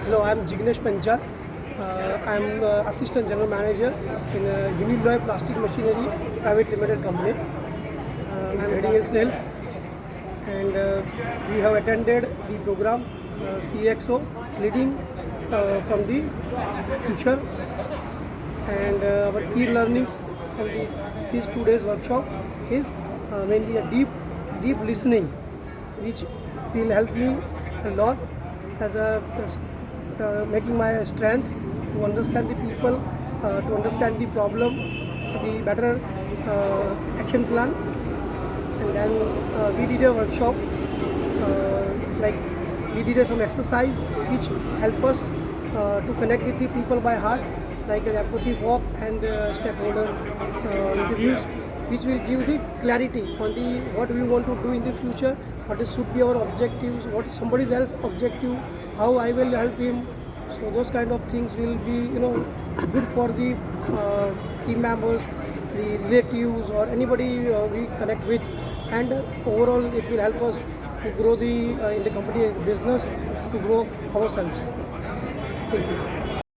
Hello, I'm Jignesh Panchal. I'm Assistant General Manager in Unibloy Plastic Machinery Private Limited Company. I'm heading in sales, and we have attended the program CXO leading from the future, and our key learnings from these 2 days workshop is mainly a deep listening, which will help me a lot as a making my strength to understand the people, to understand the problem, the better action plan. And then we did a workshop, like we did some exercise which help us to connect with the people by heart, like an empathy walk and stakeholder interviews, which will give the clarity on the what we want to do in the future, what is should be our objectives, what is somebody else's objective, how I will help him. So those kind of things will be good for the team members, the relatives, or anybody we connect with, and overall it will help us to grow the in the company business, to grow ourselves. Thank you.